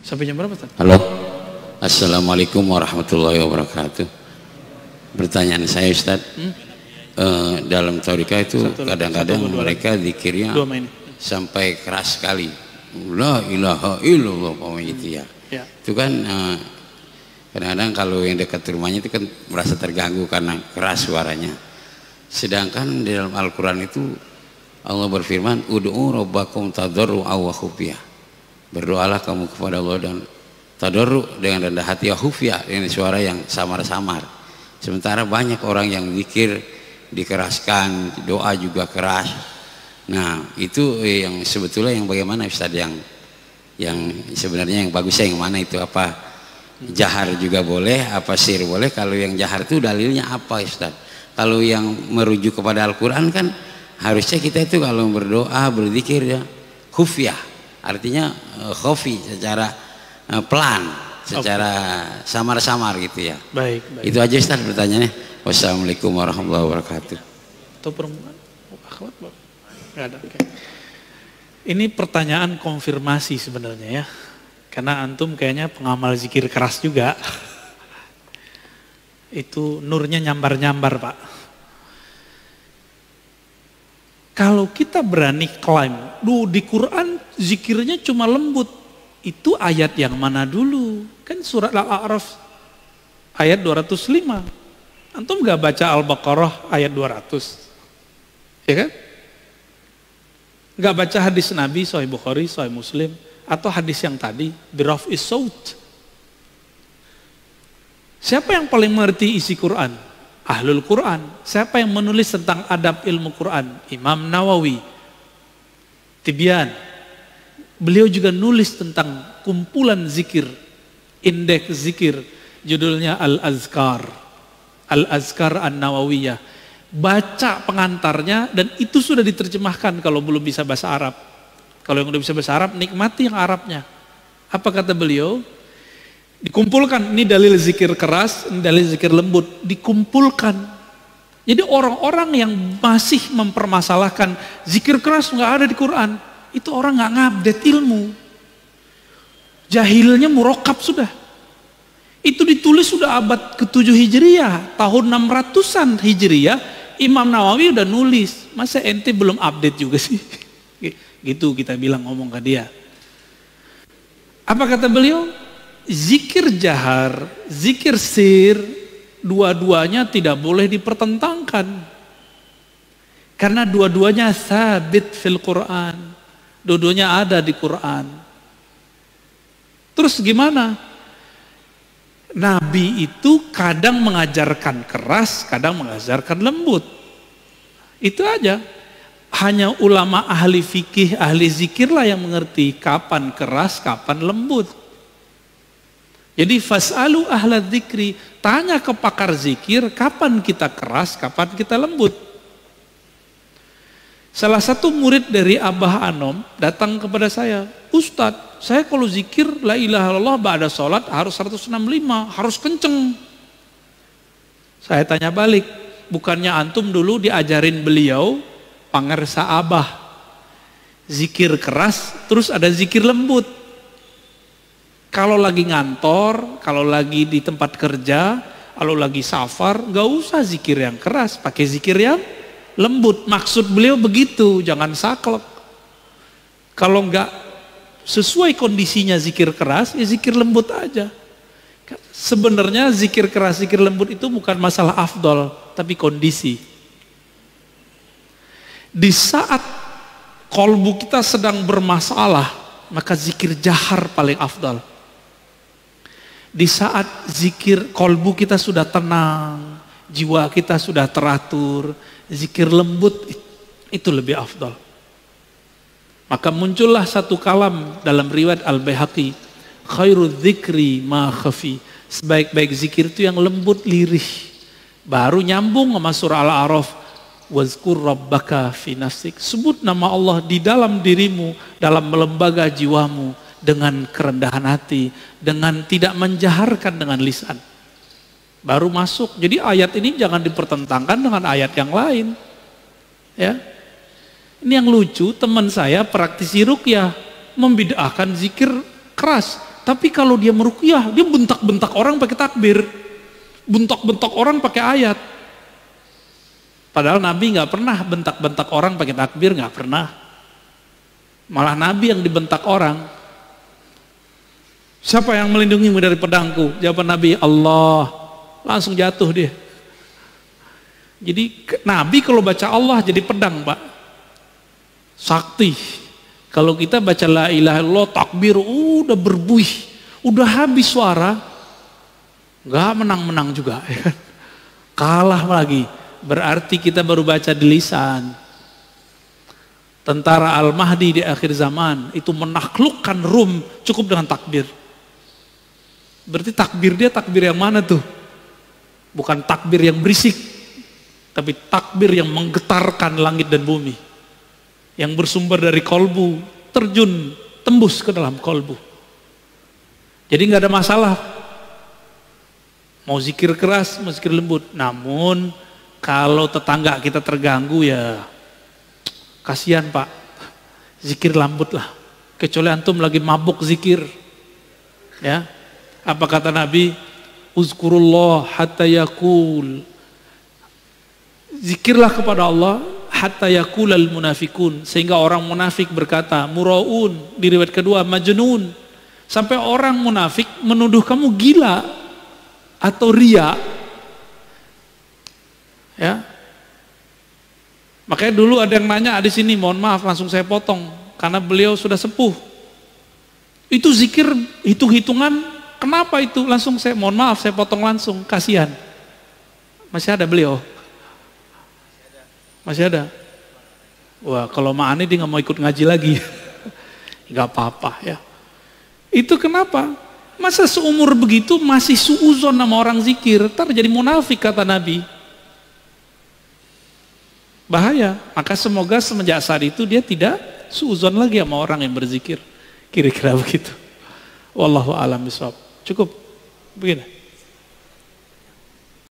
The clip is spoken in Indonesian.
Sampai jam berapa, Ustaz? Halo. Assalamualaikum warahmatullahi wabarakatuh. Pertanyaan saya, Ustaz, dalam thariqah itu kadang-kadang mereka zikirnya sampai keras sekali. La ilaha illallah, gitu ya. Itu kan kadang-kadang kalau yang dekat rumahnya itu kan merasa terganggu karena keras suaranya. Sedangkan di dalam Al-Quran itu Allah berfirman, ud'u rabbakum tadarru'an wa khufyah. Berdoalah kamu kepada Allah dan tadarru' dengan rendah hati, khufyah dengan suara yang samar-samar. Sementara banyak orang yang zikir dikeraskan, doa juga keras. Nah, itu yang sebetulnya yang bagaimana, Ustaz, yang sebenarnya yang bagusnya yang mana itu? Apa jahar juga boleh, apa sir boleh? Kalau yang jahar itu dalilnya apa, Ustaz? Kalau yang merujuk kepada Al-Quran kan harusnya kita itu kalau berdoa, berzikir ya khufyah, artinya khafi, secara pelan, secara samar-samar gitu ya. Baik. Itu aja, Ustaz, pertanyaannya. Wassalamualaikum warahmatullahi wabarakatuh. Atau perempuan? Akhwat, nggak ada. Okay. Ini pertanyaan konfirmasi sebenarnya ya, karena antum kayaknya pengamal zikir keras juga. Itu nurnya nyambar-nyambar, Pak. Kalau kita berani klaim, di Quran zikirnya cuma lembut, itu ayat yang mana dulu? Kan surat Al-A'raf ayat 205. Antum gak baca Al-Baqarah ayat 200? Ya kan? Gak baca hadis Nabi, Sahih Bukhari, Sahih Muslim, atau hadis yang tadi, biraf'is saut. Siapa yang paling mengerti isi Quran? Ahlul Quran. Siapa yang menulis tentang adab ilmu Quran? Imam Nawawi. Tibyan. Beliau juga nulis tentang kumpulan zikir, indeks zikir, judulnya Al-Azkar. Al-Azkar An-Nawawiyah. Baca pengantarnya, dan itu sudah diterjemahkan kalau belum bisa bahasa Arab. Kalau yang udah bisa bahasa Arab, nikmati yang Arabnya. Apa kata beliau? Dikumpulkan, ini dalil zikir keras, ini dalil zikir lembut, dikumpulkan. Jadi orang-orang yang masih mempermasalahkan zikir keras nggak ada di Quran, itu orang nggak ngupdate ilmu, jahilnya murokab sudah. Itu ditulis sudah abad ke-7 Hijriah, tahun 600-an Hijriah, Imam Nawawi udah nulis. Masa ente belum update juga sih? Gitu kita bilang, ngomong ke dia. Apa kata beliau? Zikir jahar, zikir sir, dua-duanya tidak boleh dipertentangkan. Karena dua-duanya sabit fil Quran. Dua-duanya ada di Quran. Terus gimana? Nabi itu kadang mengajarkan keras, kadang mengajarkan lembut. Itu aja. Hanya ulama ahli fikih, ahli zikirlah yang mengerti kapan keras, kapan lembut. Jadi fas'alu ahla dzikri, tanya ke pakar zikir, kapan kita keras, kapan kita lembut. Salah satu murid dari Abah Anom datang kepada saya, Ustadz, saya kalau zikir la ilaha illallah ba'da sholat harus 165, harus kenceng. Saya tanya balik, bukannya antum dulu diajarin beliau, pangersa Abah, zikir keras, terus ada zikir lembut. Kalau lagi ngantor, kalau lagi di tempat kerja, kalau lagi safar, gak usah zikir yang keras, pakai zikir yang lembut. Maksud beliau begitu, jangan saklek. Kalau nggak sesuai kondisinya zikir keras, ya zikir lembut aja. Sebenarnya zikir keras, zikir lembut itu bukan masalah afdol, tapi kondisi. Di saat kolbu kita sedang bermasalah, maka zikir jahar paling afdal. Di saat zikir kolbu kita sudah tenang, jiwa kita sudah teratur, zikir lembut itu lebih afdal. Maka muncullah satu kalam dalam riwayat Al-Baihaqi, khairu dzikri ma khafi. Sebaik-baik zikir itu yang lembut, lirih. Baru nyambung sama surah Al-A'raf, wazkur rabbaka fi nafsik. Sebut nama Allah di dalam dirimu, dalam lembaga jiwamu, dengan kerendahan hati, dengan tidak menjaharkan dengan lisan. Baru masuk. Jadi ayat ini jangan dipertentangkan dengan ayat yang lain. Ya. Ini yang lucu, teman saya praktisi ruqyah membid'ahkan zikir keras, Tapi kalau dia meruqyah, dia bentak-bentak orang pakai takbir. Bentak-bentak orang pakai ayat. Padahal Nabi nggak pernah bentak-bentak orang pakai takbir, nggak pernah. Malah Nabi yang dibentak orang. Siapa yang melindungimu dari pedangku? Jawaban Nabi, Allah. Langsung jatuh dia. Jadi Nabi kalau baca Allah jadi pedang, Pak. Sakti. Kalau kita baca la ilaha illallah, takbir, udah berbuih, udah habis suara, nggak menang-menang juga, ya kan? Kalah lagi. Berarti kita baru baca di lisan. Tentara Al-Mahdi di akhir zaman itu menaklukkan Rum cukup dengan takbir. Berarti takbir dia takbir yang mana tuh? Bukan takbir yang berisik, tapi takbir yang menggetarkan langit dan bumi. Yang bersumber dari kolbu, terjun, tembus ke dalam kolbu. Jadi nggak ada masalah. Mau zikir keras, mau zikir lembut. Namun kalau tetangga kita terganggu ya kasihan, Pak. Zikir lembut lah. Kecuali antum lagi mabuk zikir. Ya. Apa kata Nabi? Uzkurullah hatta yakul. Zikirlah kepada Allah hatta yakulal munafikun, sehingga orang munafik berkata muraun, di riwayat kedua majnun, sampai orang munafik menuduh kamu gila atau ria. Ya. Makanya dulu ada yang nanya di sini, mohon maaf langsung saya potong karena beliau sudah sepuh. Itu zikir hitung-hitungan, kenapa itu? Langsung saya mohon maaf saya potong langsung, kasihan. Masih ada beliau? Masih ada? Wah, kalau Ma'ani dia nggak mau ikut ngaji lagi. Nggak apa-apa ya. Itu kenapa? Masa seumur begitu masih suuzon sama orang zikir, ntar jadi munafik kata Nabi. Bahaya. Maka semoga semenjak saat itu dia tidak suuzon lagi sama orang yang berzikir. Kira-kira begitu. Wallahu a'lam bishawab. Cukup begini.